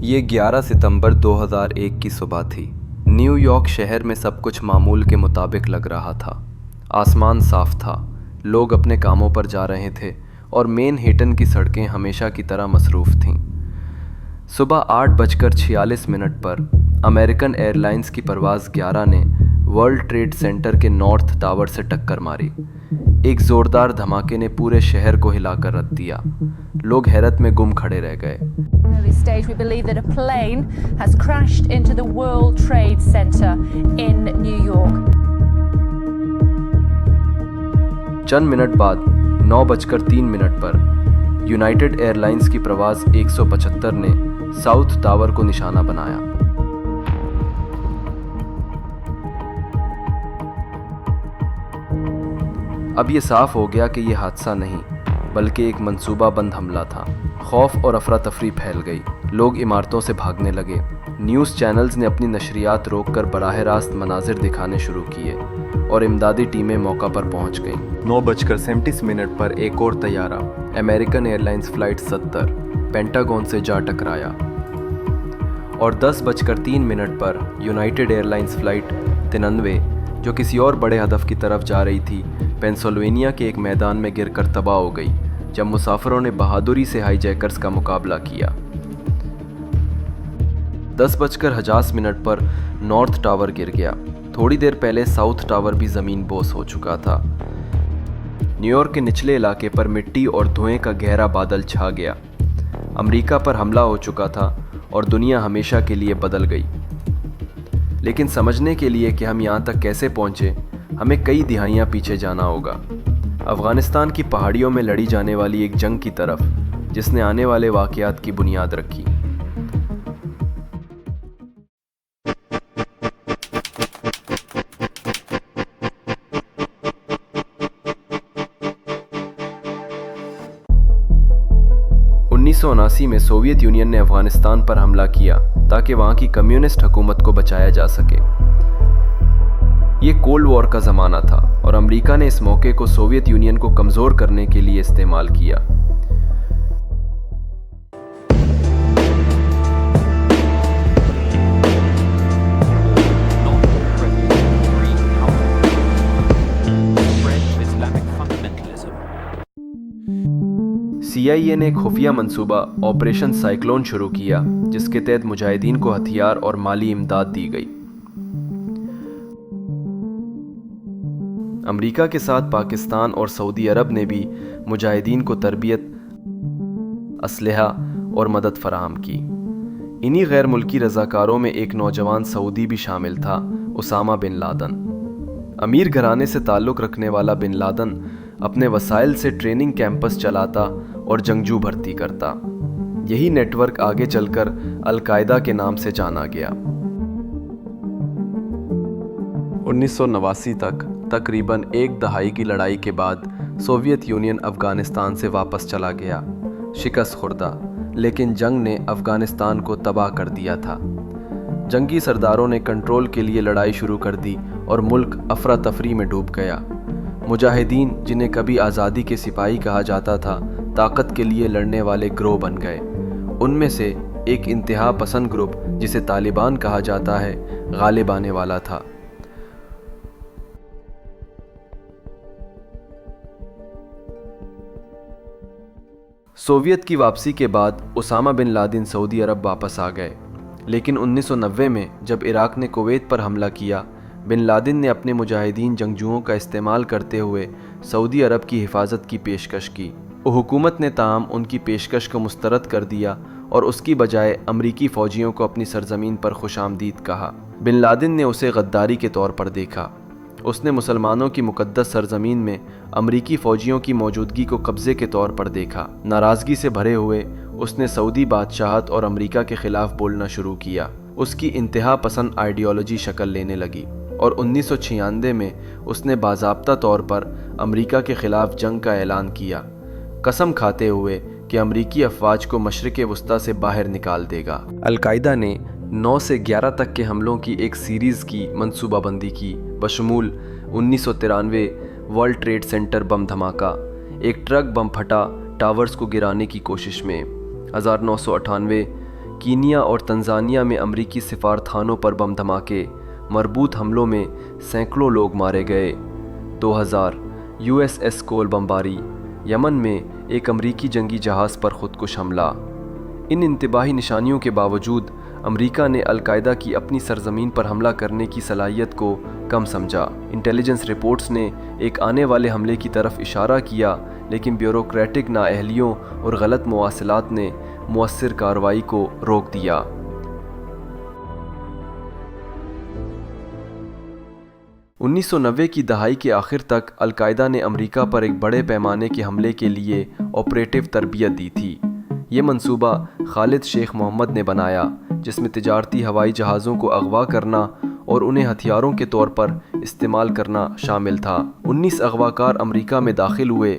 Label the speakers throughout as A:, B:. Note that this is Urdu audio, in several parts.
A: یہ 11 ستمبر 2001 کی صبح تھی۔ نیو یارک شہر میں سب کچھ معمول کے مطابق لگ رہا تھا۔ آسمان صاف تھا، لوگ اپنے کاموں پر جا رہے تھے اور مین ہیٹن کی سڑکیں ہمیشہ کی طرح مصروف تھیں۔ صبح 8:46 پر امریکن ایئر لائنز کی پرواز 11 نے ورلڈ ٹریڈ سینٹر کے نارتھ ٹاور سے ٹکر ماری۔ ایک زوردار دھماکے نے پورے شہر کو ہلا کر رکھ دیا۔ لوگ حیرت میں گم کھڑے رہ گئے۔
B: At this stage, we believe that a plane has crashed into the World Trade Center in New York.
A: چند منٹ بعد 9:03 پر یونائیٹڈ ایئر لائنز کی پرواز 175 نے ساؤتھ ٹاور کو نشانہ بنایا۔ اب یہ صاف ہو گیا کہ یہ حادثہ نہیں بلکہ ایک منصوبہ بند حملہ تھا۔ خوف اور افراتفری پھیل گئی، لوگ عمارتوں سے بھاگنے لگے۔ نیوز چینلز نے اپنی نشریات روک کر براہ راست مناظر دکھانے شروع کیے اور امدادی ٹیمیں موقع پر پہنچ گئیں۔ 9:37 پر ایک اور طیارہ، American airlines flight 70 Pentagon سے جا ٹکرایا، اور 10:03 پر یونائیٹڈ ایئر لائنز فلائٹ 93 جو کسی اور بڑے ہدف کی طرف جا رہی تھی، پینسلوینیا کے ایک میدان میں گر کر تباہ ہو گئی جب مسافروں نے بہادری سے ہائی جیکرز کا مقابلہ کیا۔ 10:50 پر نارتھ ٹاور گر گیا۔ تھوڑی دیر پہلے ساؤتھ ٹاور بھی زمین بوس ہو چکا تھا۔ نیو یارک کے نچلے علاقے پر مٹی اور دھوئیں کا گہرا بادل چھا گیا۔ امریکہ پر حملہ ہو چکا تھا اور دنیا ہمیشہ کے لیے بدل گئی۔ لیکن سمجھنے کے لیے کہ ہم یہاں تک کیسے پہنچے، ہمیں کئی دہائیاں پیچھے جانا ہوگا، افغانستان کی پہاڑیوں میں لڑی جانے والی ایک جنگ کی طرف جس نے آنے والے واقعات کی بنیاد رکھی۔ میں سوویت یونین نے افغانستان پر حملہ کیا تاکہ وہاں کی کمیونسٹ حکومت کو بچایا جا سکے۔ یہ کولڈ وار کا زمانہ تھا اور امریکہ نے اس موقع کو سوویت یونین کو کمزور کرنے کے لیے استعمال کیا۔ CIA نے ایک خفیہ منصوبہ آپریشن سائیکلون شروع کیا جس کے تحت مجاہدین کو ہتھیار اور مالی امداد دی گئی۔ امریکہ کے ساتھ پاکستان اور سعودی عرب نے بھی مجاہدین کو تربیت، اسلحہ اور مدد فراہم کی۔ انہی غیر ملکی رضاکاروں میں ایک نوجوان سعودی بھی شامل تھا، اسامہ بن لادن۔ امیر گھرانے سے تعلق رکھنے والا بن لادن اپنے وسائل سے ٹریننگ کیمپس چلاتا اور جنگجو بھرتی کرتا۔ یہی نیٹ ورک آگے چل کر القاعدہ کے نام سے جانا گیا۔ 1989 تک تقریباً ایک دہائی کی لڑائی کے بعد سوویت یونین افغانستان سے واپس چلا گیا، شکست خوردہ، لیکن جنگ نے افغانستان کو تباہ کر دیا تھا۔ جنگی سرداروں نے کنٹرول کے لیے لڑائی شروع کر دی اور ملک افراتفری میں ڈوب گیا۔ مجاہدین، جنہیں کبھی آزادی کے سپاہی کہا جاتا تھا، طاقت کے لیے لڑنے والے گروہ بن گئے۔ ان میں سے ایک انتہا پسند گروپ جسے طالبان کہا جاتا ہے، غالب آنے والا تھا۔ سوویت کی واپسی کے بعد اسامہ بن لادن سعودی عرب واپس آ گئے، لیکن 1990 میں جب عراق نے کویت پر حملہ کیا، بن لادن نے اپنے مجاہدین جنگجوؤں کا استعمال کرتے ہوئے سعودی عرب کی حفاظت کی پیشکش کی۔ حکومت نے تاہم ان کی پیشکش کو مسترد کر دیا اور اس کی بجائے امریکی فوجیوں کو اپنی سرزمین پر خوش آمدید کہا۔ بن لادن نے اسے غداری کے طور پر دیکھا۔ اس نے مسلمانوں کی مقدس سرزمین میں امریکی فوجیوں کی موجودگی کو قبضے کے طور پر دیکھا۔ ناراضگی سے بھرے ہوئے اس نے سعودی بادشاہت اور امریکہ کے خلاف بولنا شروع کیا۔ اس کی انتہا پسند آئیڈیالوجی شکل لینے لگی اور 1996 میں اس نے باضابطہ طور پر امریکہ کے خلاف جنگ کا اعلان کیا، قسم کھاتے ہوئے کہ امریکی افواج کو مشرق وسطیٰ سے باہر نکال دے گا۔ القاعدہ نے 9 سے 11 تک کے حملوں کی ایک سیریز کی منصوبہ بندی کی، بشمول 1993 ورلڈ ٹریڈ سینٹر بم دھماکہ، ایک ٹرک بم پھٹا ٹاورز کو گرانے کی کوشش میں، 1998 کینیا اور تنزانیہ میں امریکی سفارتخانوں پر بم دھماکے، مربوط حملوں میں سینکڑوں لوگ مارے گئے۔ 2000 USS کول بمباری، یمن میں ایک امریکی جنگی جہاز پر خودکش حملہ۔ ان انتباہی نشانیوں کے باوجود امریکہ نے القاعدہ کی اپنی سرزمین پر حملہ کرنے کی صلاحیت کو کم سمجھا۔ انٹیلیجنس رپورٹس نے ایک آنے والے حملے کی طرف اشارہ کیا، لیکن بیوروکریٹک نااہلیوں اور غلط مواصلات نے مؤثر کارروائی کو روک دیا۔ 1990 کی دہائی کے آخر تک القاعدہ نے امریکہ پر ایک بڑے پیمانے کے حملے کے لیے آپریٹو تربیت دی تھی۔ یہ منصوبہ خالد شیخ محمد نے بنایا، جس میں تجارتی ہوائی جہازوں کو اغوا کرنا اور انہیں ہتھیاروں کے طور پر استعمال کرنا شامل تھا۔ 19 اغواکار امریکہ میں داخل ہوئے،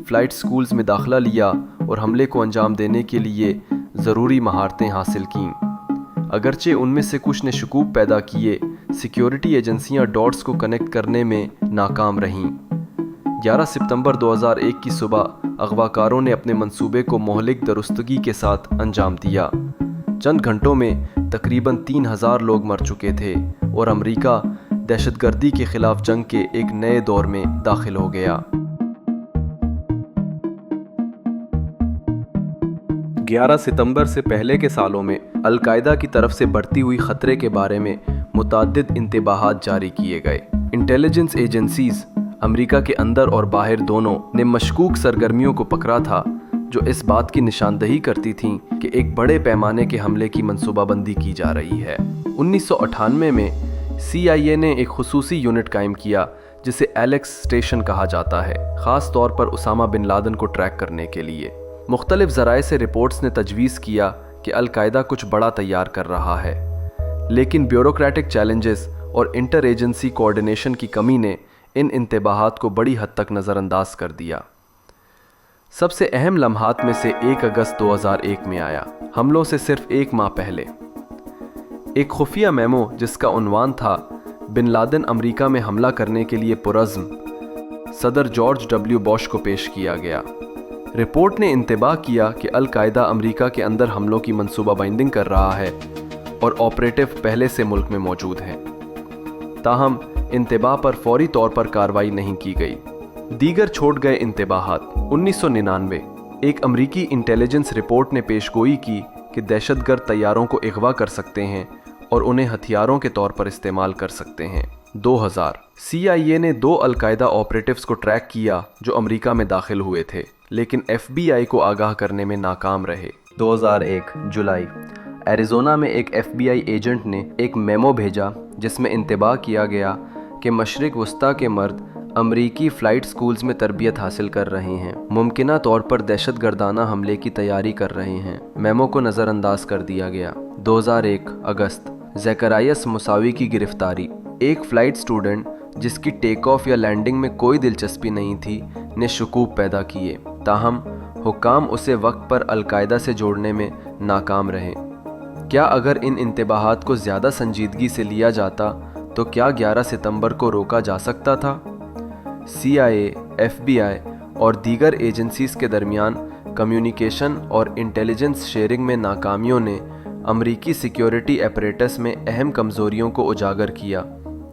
A: فلائٹ سکولز میں داخلہ لیا اور حملے کو انجام دینے کے لیے ضروری مہارتیں حاصل کیں۔ اگرچہ ان میں سے کچھ نے شکوک پیدا کیے، سیکیورٹی ایجنسیاں ڈاٹس کو کنیکٹ کرنے میں ناکام رہیں۔ 11 ستمبر 2001 کی صبح اغواکاروں نے اپنے منصوبے کو مہلک درستگی کے ساتھ انجام دیا۔ چند گھنٹوں میں تقریباً 3000 لوگ مر چکے تھے اور امریکہ دہشت گردی کے خلاف جنگ کے ایک نئے دور میں داخل ہو گیا۔ 11 ستمبر سے پہلے کے سالوں میں القاعدہ کی طرف سے بڑھتی ہوئی خطرے کے بارے میں متعدد انتباہات جاری کیے گئے۔ انٹیلیجنس ایجنسیز امریکہ کے اندر اور باہر دونوں نے مشکوک سرگرمیوں کو پکڑا تھا، جو اس بات کی نشاندہی کرتی تھیں کہ ایک بڑے پیمانے کے حملے کی منصوبہ بندی کی جا رہی ہے۔ 1998 میں CIA نے ایک خصوصی یونٹ قائم کیا جسے ایلیکس اسٹیشن کہا جاتا ہے، خاص طور پر اسامہ بن لادن کو ٹریک کرنے کے لیے۔ مختلف ذرائع سے رپورٹس نے تجویز کیا کہ القاعدہ کچھ بڑا تیار کر رہا ہے، لیکن بیوروکریٹک چیلنجز اور انٹر ایجنسی کوآرڈینیشن کی کمی نے ان انتباہات کو بڑی حد تک نظر انداز کر دیا۔ سب سے اہم لمحات میں سے 1 اگست 2001 میں آیا، حملوں سے صرف 1 ماہ پہلے۔ ایک خفیہ میمو جس کا عنوان تھا بن لادن امریکہ میں حملہ کرنے کے لیے پرعزم، صدر جارج ڈبلیو بش کو پیش کیا گیا۔ رپورٹ نے انتباہ کیا کہ القاعدہ امریکہ کے اندر حملوں کی منصوبہ بندی کر رہا ہے اور آپریٹو پہلے سے ملک میں موجود ہیں۔ تاہم انتباہ پر فوری طور پر کارروائی نہیں کی گئی۔ دیگر چھوڑ گئے انتباہات۔ 1999 ایک امریکی انٹیلیجنس رپورٹ نے پیش گوئی کی کہ دہشت گرد طیاروں کو اغوا کر سکتے ہیں اور انہیں ہتھیاروں کے طور پر استعمال کر سکتے ہیں۔ 2000 CIA نے 2 القاعدہ آپریٹوز کو ٹریک کیا جو امریکہ میں داخل ہوئے تھے، لیکن FBI کو آگاہ کرنے میں ناکام رہے۔ 2001 جولائی ایریزونا میں ایک FBI ایجنٹ نے ایک میمو بھیجا جس میں انتباہ کیا گیا کہ مشرق وسطیٰ کے مرد امریکی فلائٹ سکولز میں تربیت حاصل کر رہے ہیں، ممکنہ طور پر دہشت گردانہ حملے کی تیاری کر رہے ہیں۔ میمو کو نظر انداز کر دیا گیا۔ 2001 اگست زیکرائیس موساوی کی گرفتاری۔ ایک فلائٹ سٹوڈنٹ جس کی ٹیک آف یا لینڈنگ میں کوئی دلچسپی نہیں تھی نے شکوک پیدا کیے، تاہم حکام اسے وقت پر القاعدہ سے جوڑنے میں ناکام رہے۔ کیا اگر ان انتباہات کو زیادہ سنجیدگی سے لیا جاتا تو کیا 11 ستمبر کو روکا جا سکتا تھا؟ CIA، FBI اور دیگر ایجنسیز کے درمیان کمیونیکیشن اور انٹیلیجنس شیئرنگ میں ناکامیوں نے امریکی سیکیورٹی ایپریٹس میں اہم کمزوریوں کو اجاگر کیا،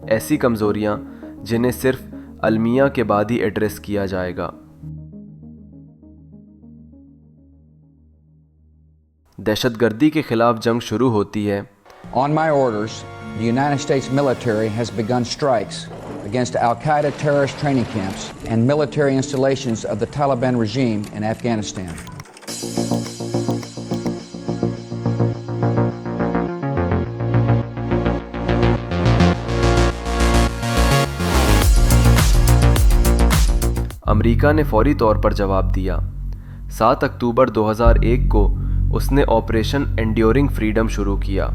A: ایسی کمزوریاں جنہیں صرف المیہ کے بعد ہی ایڈریس کیا جائے گا۔ دہشت گردی کے خلاف جنگ شروع ہوتی ہے۔
C: On my orders, the United States military has begun strikes against Al-Qaeda terrorist training camps and military installations of the Taliban regime in Afghanistan.
A: امریکہ نے فوری طور پر جواب دیا۔ 7 اکتوبر 2001 کو اس نے آپریشن انڈیورنگ فریڈم شروع کیا،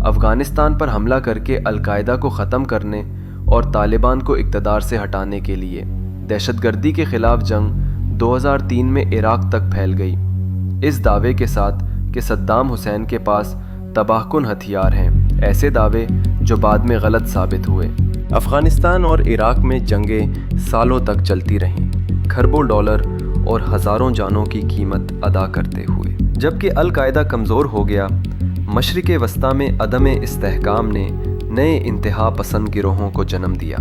A: افغانستان پر حملہ کر کے القاعدہ کو ختم کرنے اور طالبان کو اقتدار سے ہٹانے کے لیے۔ دہشت گردی کے خلاف جنگ 2003 میں عراق تک پھیل گئی، اس دعوے کے ساتھ کہ صدام حسین کے پاس تباہ کن ہتھیار ہیں، ایسے دعوے جو بعد میں غلط ثابت ہوئے۔ افغانستان اور عراق میں جنگیں سالوں تک چلتی رہیں، کھربوں ڈالر اور ہزاروں جانوں کی قیمت ادا کرتے ہوئے۔ جبکہ القاعدہ کمزور ہو گیا، مشرق وسطیٰ میں عدم استحکام نے نئے انتہا پسند گروہوں کو جنم دیا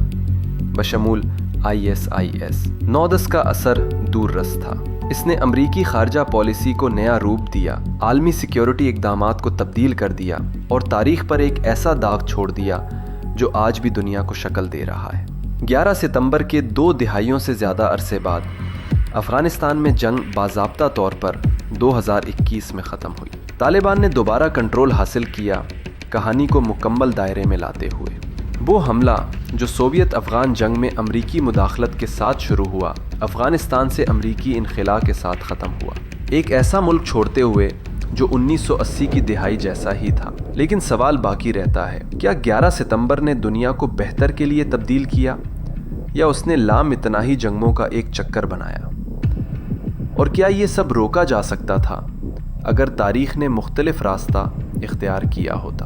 A: بشمول ISIS۔ 9/10 کا اثر دور رس تھا۔ اس نے امریکی خارجہ پالیسی کو نیا روپ دیا، عالمی سیکیورٹی اقدامات کو تبدیل کر دیا اور تاریخ پر ایک ایسا داغ چھوڑ دیا جو آج بھی دنیا کو شکل دے رہا ہے۔ 11 ستمبر کے 2 دہائیوں سے زیادہ عرصے بعد افغانستان میں جنگ باضابطہ طور پر 2021 میں ختم ہوئی۔ طالبان نے دوبارہ کنٹرول حاصل کیا، کہانی کو مکمل دائرے میں لاتے ہوئے۔ وہ حملہ جو سوویت افغان جنگ میں امریکی مداخلت کے ساتھ شروع ہوا، افغانستان سے امریکی انخلاء کے ساتھ ختم ہوا، ایک ایسا ملک چھوڑتے ہوئے جو 1980 کی دہائی جیسا ہی تھا۔ لیکن سوال باقی رہتا ہے، کیا 11 ستمبر نے دنیا کو بہتر کے لیے تبدیل کیا یا اس نے لامتناہی جنگوں کا ایک چکر بنایا؟ اور کیا یہ سب روکا جا سکتا تھا اگر تاریخ نے مختلف راستہ اختیار کیا ہوتا؟